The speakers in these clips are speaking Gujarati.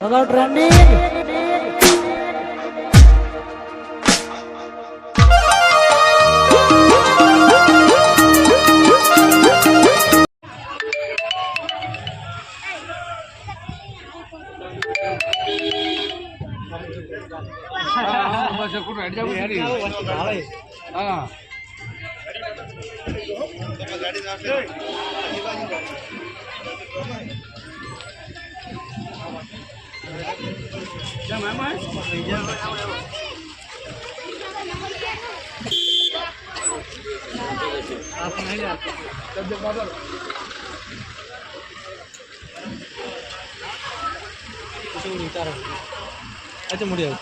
Hello, trending. Aja mau dia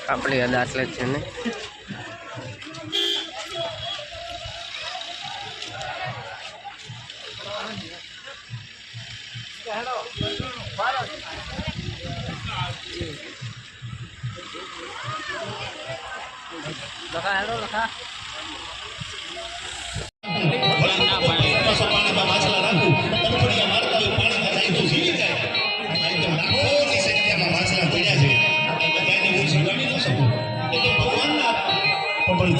આપણી દાખલે છે ને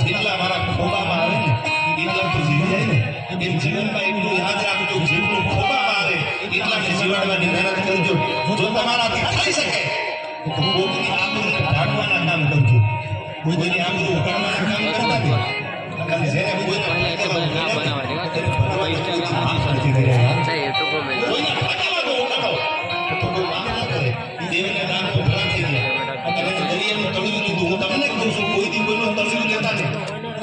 જેટલા મારા ખોબામાં આવે ને એટલા તો જીવી જાય ને એ જીવનમાં એટલું યાદ રાખજો જેટલું ખોબામાં આવે એટલાને જીવડવાની મહેનત કરજો જો તમારાથી થઈ શકે તો કોઈની આબરૂ ભાગવાના કામ કરજો કોઈની આબરૂ ઉગાડવાના કામ કરતા નહીં કારણ જેને કોઈને દેવને દાન તો ઘણા થઈ ગયા દરિયાનું તળિયું લીધું હું તમને કહું છું કોઈ દી કોઈનું તળિયું લેતા નહીં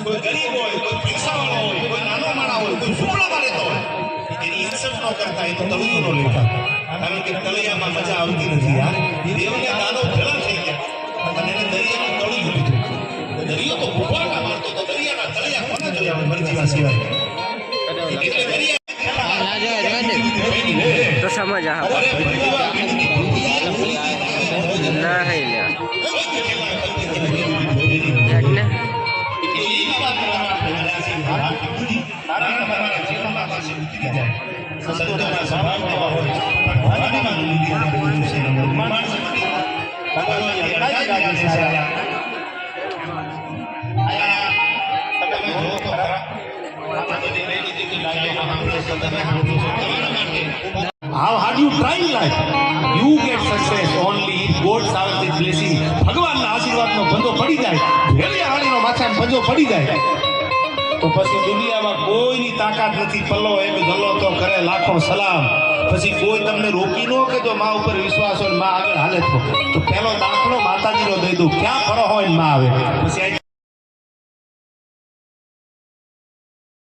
કોઈ ગરીબ હોય કોઈ પૈસાવાળો હોય કોઈ નાનો માણા હોય કોઈ ઝૂંપડામાં રહેતો હોય એની ઇન્સલ્ટ ન કરતા એ તો તળિયું ન લેતા કારણ કે તળિયામાં મજા આવતી નથી યાર દેવને દાનો ઘણા થઈ ગયા અને એને દરિયાનું તળિયું લીધું દરિયો તો ભૂભાકા મારતો તો દરિયાના તળિયા કોને જોયા મરજીવા સિવાય એટલે દરિયા તો સમજ ના હે ને How hard you try in life, you get success only if God showers His blessing. ભગવાનના આશીર્વાદનો બંધો પડી જાય, વેલી હાડીનો માથાનો બંધો પડી જાય, તો પછી દુનિયામાં કોઈની તાકાત નથી. પલ્લો એક ગલ્લો તો કરે લાખો સલામ. પછી કોઈ તમને રોકી ન કે જો માં ઉપર વિશ્વાસ હોય માં આગળ હાલે તો પહેલો દાખલો માતાજીનો દઈ દઉં, ક્યાં ફરો હોય ને માં આવે પછી